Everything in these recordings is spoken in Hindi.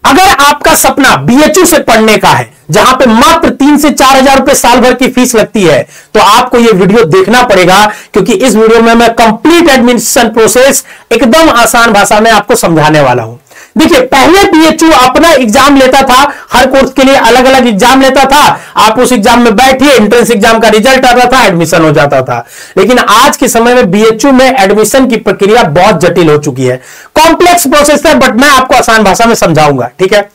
अगर आपका सपना बीएचयू से पढ़ने का है, जहां पे मात्र 3 से 4 हजार रुपए साल भर की फीस लगती है, तो आपको यह वीडियो देखना पड़ेगा, क्योंकि इस वीडियो में मैं कंप्लीट एडमिशन प्रोसेस एकदम आसान भाषा में आपको समझाने वाला हूं। देखिए, पहले बीएचयू अपना एग्जाम लेता था, हर कोर्स के लिए अलग अलग एग्जाम लेता था। आप उस एग्जाम में बैठिए, एंट्रेंस एग्जाम का रिजल्ट आता था, एडमिशन हो जाता था। लेकिन आज के समय में बीएचयू में एडमिशन की प्रक्रिया बहुत जटिल हो चुकी है, कॉम्प्लेक्स प्रोसेस है, बट मैं आपको आसान भाषा में समझाऊंगा, ठीक है।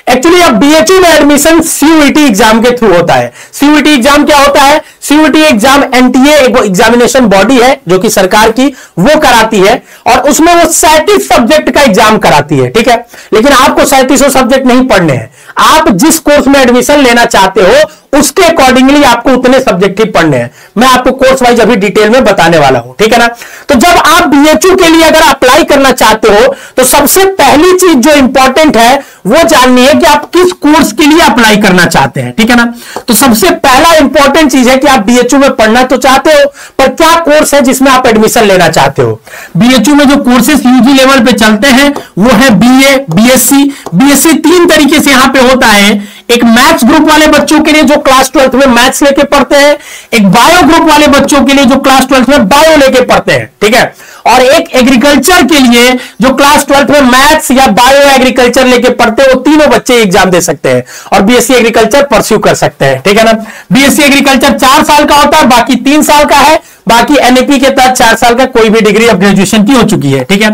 एक्चुअली अब बीएचयू में एडमिशन सीयूईटी एग्जाम के थ्रू होता है। सीयूईटी एग्जाम क्या होता है? सीयूईटी एग्जाम एनटीए एक एग्जामिनेशन बॉडी है जो कि सरकार की, वो कराती है, और उसमें वो 37 सब्जेक्ट का एग्जाम कराती है, ठीक है। लेकिन आपको 37 सब्जेक्ट नहीं पढ़ने हैं, आप जिस कोर्स में एडमिशन लेना चाहते हो उसके अकॉर्डिंगली आपको उतने सब्जेक्ट ही पढ़ने हैं। मैं आपको कोर्स वाइज अभी डिटेल में बताने वाला हूं, ठीक है ना। तो जब आप बीएचयू के लिए अगर अप्लाई करना चाहते हो, तो सबसे पहली चीज जो इंपॉर्टेंट है वो जाननी है कि आप किस कोर्स के लिए अप्लाई करना चाहते हैं, ठीक है ना। तो सबसे पहला इंपॉर्टेंट चीज है कि आप बीएचयू में पढ़ना तो चाहते हो, पर क्या कोर्स है जिसमें आप एडमिशन लेना चाहते हो। बीएचयू में जो कोर्सेस यूजी लेवल पे चलते हैं वो है बीए, बीएससी। बीएससी 3 तरीके से यहां पे होता है। एक मैथ्स ग्रुप वाले बच्चों के लिए जो क्लास 12th में मैथ्स लेके पढ़ते हैं, एक बायो ग्रुप वाले बच्चों के लिए जो क्लास 12th में बायो लेके पढ़ते हैं, ठीक है, और एक एग्रीकल्चर के लिए जो क्लास 12th में मैथ्स या बायो एग्रीकल्चर लेके पढ़ते हैं। वो तीनों बच्चे एग्जाम दे सकते हैं और बीएससी एग्रीकल्चर परस्यू कर सकते हैं, ठीक है ना। बीएससी एग्रीकल्चर 4 साल का होता है, बाकी 3 साल का है। बाकी एनईपी के तहत 4 साल का कोई भी डिग्री अब ग्रेजुएशन की हो चुकी है, ठीक है।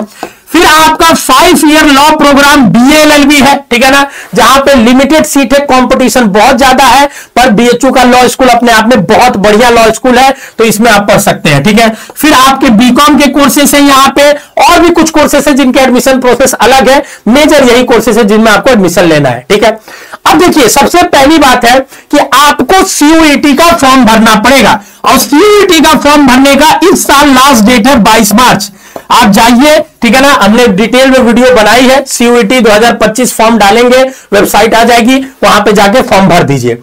फिर आपका 5 year law program BA LLB है, ठीक है ना, जहां पे लिमिटेड सीट है, कंपटीशन बहुत ज्यादा है, पर बीएचयू का लॉ स्कूल अपने आप में बहुत बढ़िया लॉ स्कूल है, तो इसमें आप पढ़ सकते हैं, ठीक है। फिर आपके बीकॉम के कोर्सेस हैं यहाँ पे, और भी कुछ कोर्सेस है जिनके एडमिशन प्रोसेस अलग है। मेजर यही कोर्सेस है जिनमें आपको एडमिशन लेना है, ठीक है। अब देखिए, सबसे पहली बात है कि आपको सीयूईटी का फॉर्म भरना पड़ेगा, और सीयूईटी का फॉर्म भरने का इस साल लास्ट डेट है 22 मार्च। आप जाइए, ठीक है ना, हमने डिटेल में वीडियो बनाई है। सीयूईटी 2025 फॉर्म डालेंगे, वेबसाइट आ जाएगी, वहां पे जाके फॉर्म भर दीजिए।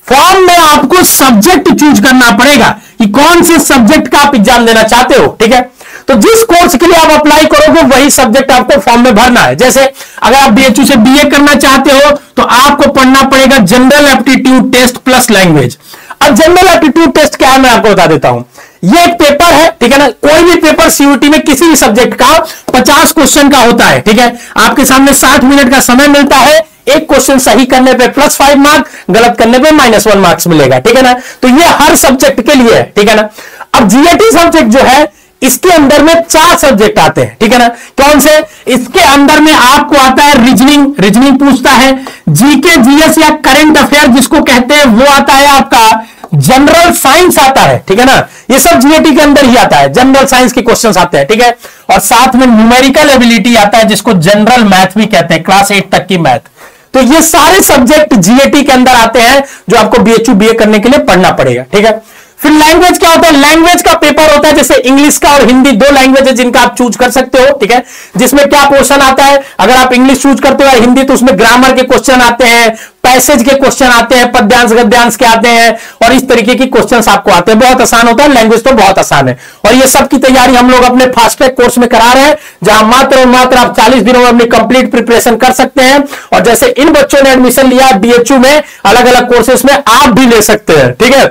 फॉर्म में आपको सब्जेक्ट चूज करना पड़ेगा कि कौन से सब्जेक्ट का आप एग्जाम देना चाहते हो, ठीक है। तो जिस कोर्स के लिए आप अप्लाई करोगे वही सब्जेक्ट आपको फॉर्म में भरना है। जैसे अगर आप बीएचयू से बीए करना चाहते हो तो आपको पढ़ना पड़ेगा general aptitude test plus language. अब जनरल एप्टीट्यूड टेस्ट क्या है मैं आपको बता देता हूं। ये एक पेपर है, ठीक है ना। कोई भी पेपर सीयूईटी में किसी भी सब्जेक्ट का 50 क्वेश्चन का होता है, ठीक है। आपके सामने 60 मिनट का समय मिलता है। एक क्वेश्चन सही करने पे +5 मार्क, गलत करने पे -1 मार्क्स मिलेगा, ठीक है ना। तो ये हर सब्जेक्ट के लिए है, ठीक है ना। अब जीएटी सब्जेक्ट जो है, इसके अंदर में 4 सब्जेक्ट आते हैं, ठीक है ना। कौन से? इसके अंदर में आपको आता है रीजनिंग पूछता है, जीके जीएस या करंट अफेयर जिसको कहते हैं वो आता है, आपका जनरल साइंस आता है, ठीक है ना। ये सब जीएटी के अंदर ही आता है, जनरल साइंस के क्वेश्चंस आते हैं, ठीक है। और साथ में न्यूमेरिकल एबिलिटी आता है जिसको जनरल मैथ भी कहते हैं, क्लास 8 तक की मैथ। तो ये सारे सब्जेक्ट जीएटी के अंदर आते हैं जो आपको बीएचयू बीए करने के लिए पढ़ना पड़ेगा, ठीक है। फिर लैंग्वेज क्या होता है? लैंग्वेज का पेपर होता है, जैसे इंग्लिश का और हिंदी 2 लैंग्वेज है जिनका आप चूज कर सकते हो, ठीक है। जिसमें क्या पोर्शन आता है, अगर आप इंग्लिश चूज करते हो या हिंदी, तो उसमें ग्रामर के क्वेश्चन आते हैं, पैसेज के क्वेश्चन आते हैं, पद्यांश गद्यांश के आते हैं, और इस तरीके की क्वेश्चंस आपको आते हैं। बहुत आसान होता है, लैंग्वेज तो बहुत आसान है। और ये सब की तैयारी हम लोग अपने फास्ट ट्रैक कोर्स में करा रहे हैं, जहां मात्र और मात्र आप 40 दिनों में अपनी कंप्लीट प्रिपरेशन कर सकते हैं। और जैसे इन बच्चों ने एडमिशन लिया बीएचयू में, अलग अलग कोर्सेस में आप भी ले सकते हैं, ठीक है।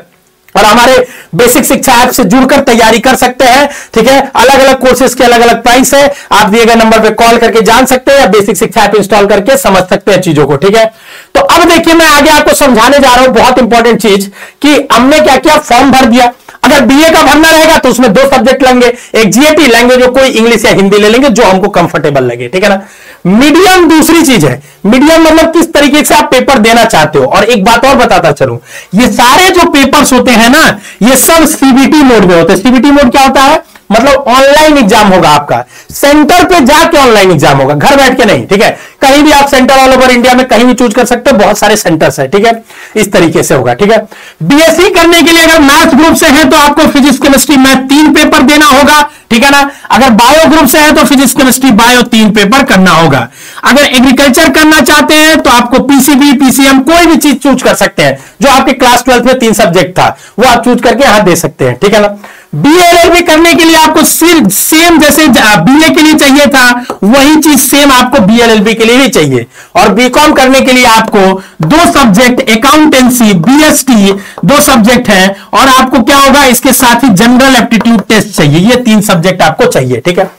और हमारे बेसिक शिक्षा ऐप से जुड़कर तैयारी कर सकते हैं, ठीक है। अलग अलग कोर्सेज के अलग अलग प्राइस है, आप दिए गए नंबर पे कॉल करके जान सकते हैं, या बेसिक शिक्षा ऐप इंस्टॉल करके समझ सकते हैं चीजों को, ठीक है। तो अब देखिए, मैं आगे आपको समझाने जा रहा हूं बहुत इंपॉर्टेंट चीज कि हमने क्या किया, फॉर्म भर दिया। अगर बीए का भरना रहेगा तो उसमें 2 सब्जेक्ट लेंगे, एक जीएटी लैंग्वेज और कोई इंग्लिश या हिंदी ले लेंगे जो हमको कंफर्टेबल लगे, ठीक है ना। मीडियम दूसरी चीज है। मीडियम मतलब किस तरीके से आप पेपर देना चाहते हो। और एक बात और बताता चलूं, ये सारे जो पेपर्स होते हैं ना, ये सब सीबीटी मोड में होते हैं। सीबीटी मोड क्या होता है? मतलब ऑनलाइन एग्जाम होगा आपका, सेंटर पे जाके ऑनलाइन एग्जाम होगा, घर बैठ के नहीं, ठीक है। कहीं भी आप सेंटर ऑल ओवर इंडिया में कहीं भी चूज कर सकते हो, बहुत सारे सेंटर्स है, ठीक है। इस तरीके से होगा, ठीक है। बीएससी करने के लिए अगर मैथ ग्रुप से है तो आपको फिजिक्स केमिस्ट्री मैथ 3 पेपर देना होगा, ठीक है ना। अगर बायो ग्रुप से है तो फिजिक्स केमिस्ट्री बायो 3 पेपर करना होगा। अगर एग्रीकल्चर करना चाहते हैं तो आपको पीसीबी पीसीएम कोई भी चीज चूज कर सकते हैं। जो आपके क्लास 12th में 3 सब्जेक्ट था, वो आप चूज करके यहां दे सकते हैं, ठीक है ना। बीएलएलबी करने के लिए आपको सेम जैसे बीए के लिए चाहिए था, वही चीज सेम आपको बीएलएलबी के लिए भी चाहिए। और बीकॉम करने के लिए आपको 2 सब्जेक्ट अकाउंटेंसी, बीएसटी 2 सब्जेक्ट है, और आपको क्या होगा, इसके साथ ही जनरल एप्टीट्यूड टेस्ट चाहिए। ये 3 सब्जेक्ट आपको चाहिए, ठीक है।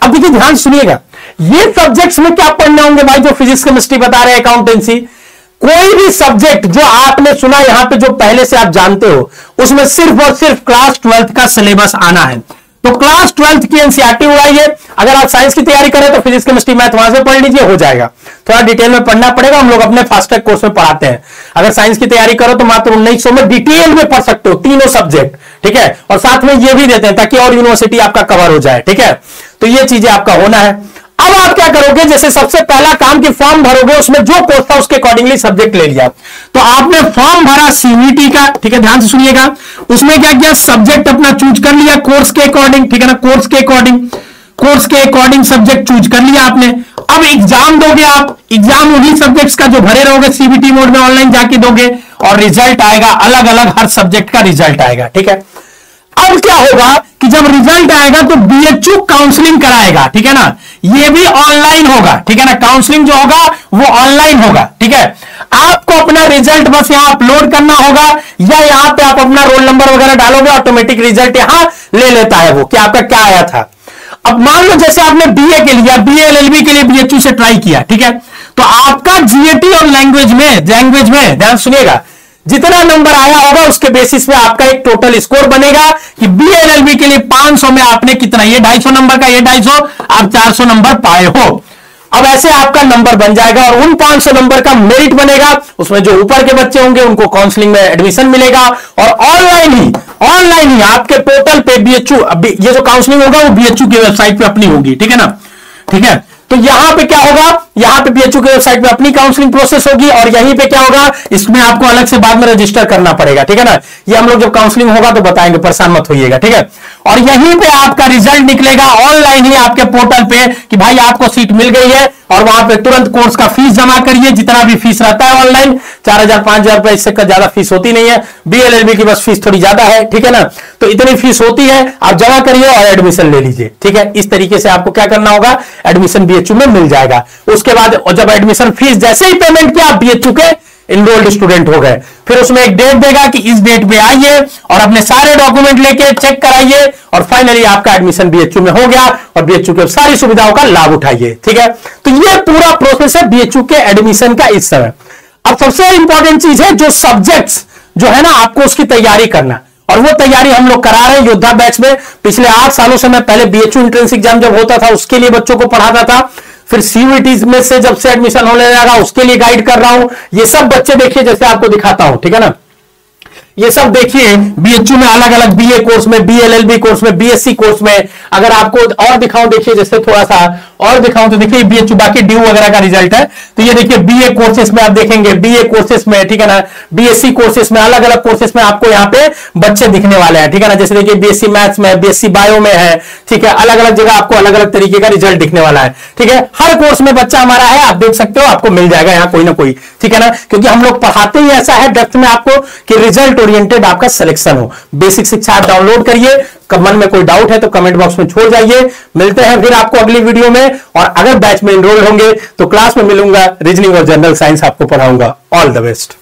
अब देखिए ध्यान सुनिएगा, ये सब्जेक्ट्स में क्या पढ़ना होंगे भाई, जो फिजिक्स केमिस्ट्री बता रहे हैं, अकाउंटेंसी, कोई भी सब्जेक्ट जो आपने सुना यहां पे, जो पहले से आप जानते हो, उसमें सिर्फ और सिर्फ क्लास 12th का सिलेबस आना है। तो क्लास 12th की एनसीईआरटी उड़ाइए। अगर आप साइंस की तैयारी करें तो फिजिक्स केमिस्ट्री मैथ वहां से पढ़ लीजिए, हो जाएगा। थोड़ा डिटेल में पढ़ना पड़ेगा, हम लोग अपने फास्ट ट्रैक कोर्स में पढ़ाते हैं। अगर साइंस की तैयारी करो तो मात्र 1900 में डिटेल में पढ़ सकते हो, तीनों सब्जेक्ट, ठीक है। और साथ में ये भी देते हैं ताकि और यूनिवर्सिटी आपका कवर हो जाए, ठीक है। तो ये चीजें आपका होना है। अब आप क्या करोगे, जैसे सबसे पहला काम कि फॉर्म भरोगे, उसमें जो कोर्स था उसके अकॉर्डिंगली सब्जेक्ट ले लिया। तो आपने फॉर्म भरा सीवीटी का, ठीक है, ध्यान से सुनिएगा। उसमें क्या किया, सब्जेक्ट अपना चूज कर लिया कोर्स के अकॉर्डिंग, ठीक है ना, कोर्स के अकॉर्डिंग सब्जेक्ट चूज कर लिया आपने। अब एग्जाम दोगे आप, एग्जाम उन्हीं सब्जेक्ट्स का जो भरे रहोगे सीबीटी मोड में ऑनलाइन जाके दोगे, और रिजल्ट आएगा अलग अलग, हर सब्जेक्ट का रिजल्ट आएगा, ठीक है। अब क्या होगा कि जब रिजल्ट आएगा तो बीएचयू काउंसलिंग कराएगा, ठीक है ना, ये भी ऑनलाइन होगा, ठीक है ना, काउंसलिंग जो होगा वो ऑनलाइन होगा, ठीक है। आपको अपना रिजल्ट बस यहां अपलोड करना होगा, या यहां पे आप अपना रोल नंबर वगैरह डालोगे, ऑटोमेटिक रिजल्ट यहां ले लेता है वो कि आपका क्या आया था। अब मान लो जैसे आपने बीए के लिए, बीएलएलबी के लिए बीएचयू से ट्राई किया, ठीक है, तो आपका जीएटी और लैंग्वेज में ध्यान सुनिएगा, जितना नंबर आया होगा उसके बेसिस पे आपका एक टोटल स्कोर बनेगा कि बीएलएलबी के लिए 500 में आपने कितना, ये 250 नंबर का, ये 250, आप 400 नंबर पाए हो। अब ऐसे आपका नंबर बन जाएगा, और उन 500 नंबर का मेरिट बनेगा, उसमें जो ऊपर के बच्चे होंगे उनको काउंसलिंग में एडमिशन मिलेगा, और ऑनलाइन ही आपके पोर्टल पे बीएचयू, ये जो काउंसलिंग होगा वो बीएचयू की वेबसाइट पे अपनी होगी, ठीक है ना, ठीक है। तो यहां पे क्या होगा, यहां पे बीएचयू की वेबसाइट पे अपनी काउंसलिंग प्रोसेस होगी, और यहीं पे क्या होगा, इसमें आपको अलग से बाद में रजिस्टर करना पड़ेगा, ठीक है ना। ये हम लोग जब काउंसलिंग होगा तो बताएंगे, परेशान मत होइएगा, ठीक है। और यहीं पे आपका रिजल्ट निकलेगा ऑनलाइन ही आपके पोर्टल पे कि भाई आपको सीट मिल गई है, और वहां पे तुरंत कोर्स का फीस जमा करिए, जितना भी फीस रहता है ऑनलाइन, 4000 5000 रुपए, इससे ज्यादा फीस होती नहीं है। बीएलएलबी की बस फीस थोड़ी ज्यादा है, ठीक है ना, तो इतनी फीस होती है, आप जमा करिए और एडमिशन ले लीजिए, ठीक है। इस तरीके से आपको क्या करना होगा, एडमिशन बीएचयू में मिल जाएगा। उसके बाद जब एडमिशन फीस जैसे ही पेमेंट किया, आप बीएचयू के इनरोल्ड स्टूडेंट हो गए। फिर उसमें एक डेट देगा कि इस डेट पे आइए और अपने सारे डॉक्यूमेंट लेके चेक कराइए, और फाइनली आपका एडमिशन बीएचयू में हो गया, और बीएचयू के सारी सुविधाओं का लाभ उठाइए, ठीक है। तो ये पूरा प्रोसेस है बीएचयू के एडमिशन का इस समय। अब सबसे इंपॉर्टेंट चीज है जो सब्जेक्ट्स जो है ना, आपको उसकी तैयारी करना, और वो तैयारी हम लोग करा रहे हैं योद्धा बैच में। पिछले 8 सालों से मैं पहले बीएचयू एंट्रेंस एग्जाम जब होता था उसके लिए बच्चों को पढ़ाता था, फिर सीयूईटी में से जब से एडमिशन होने लगा उसके लिए गाइड कर रहा हूं। ये सब बच्चे देखिए, जैसे आपको दिखाता हूं, ठीक है ना, ये सब देखिए बीएचयू में अलग अलग बीए कोर्स में, बीएलएलबी कोर्स में, बीएससी कोर्स में। अगर आपको और दिखाऊं, देखिए जैसे थोड़ा सा और दिखाऊं तो देखिए बीएचयू, बाकी ड्यू वगैरह का रिजल्ट है। तो ये देखिए बीए कोर्सेस में आप देखेंगे, बीए कोर्सेस में, ठीक है ना, बीएससी कोर्सेस में, अलग अलग कोर्सेस में आपको यहाँ पे बच्चे दिखने वाले हैं, ठीक है ना। जैसे देखिए बीएससी मैथ्स में, बीएससी बायो में है, ठीक है, अलग अलग जगह आपको अलग अलग तरीके का रिजल्ट दिखने वाला है, ठीक है। हर कोर्स में बच्चा हमारा है, आप देख सकते हो, आपको मिल जाएगा यहाँ कोई ना कोई, ठीक है ना, क्योंकि हम लोग पढ़ाते ही ऐसा है डेप्थ में आपको कि रिजल्ट ओरिएंटेड आपका सिलेक्शन हो। बेसिक शिक्षा आप डाउनलोड करिए, मन में कोई डाउट है तो कमेंट बॉक्स में छोड़ जाइए। मिलते हैं फिर आपको अगली वीडियो में, और अगर बैच में एनरोल होंगे तो क्लास में मिलूंगा, रीजनिंग और जनरल साइंस आपको पढ़ाऊंगा। All the best.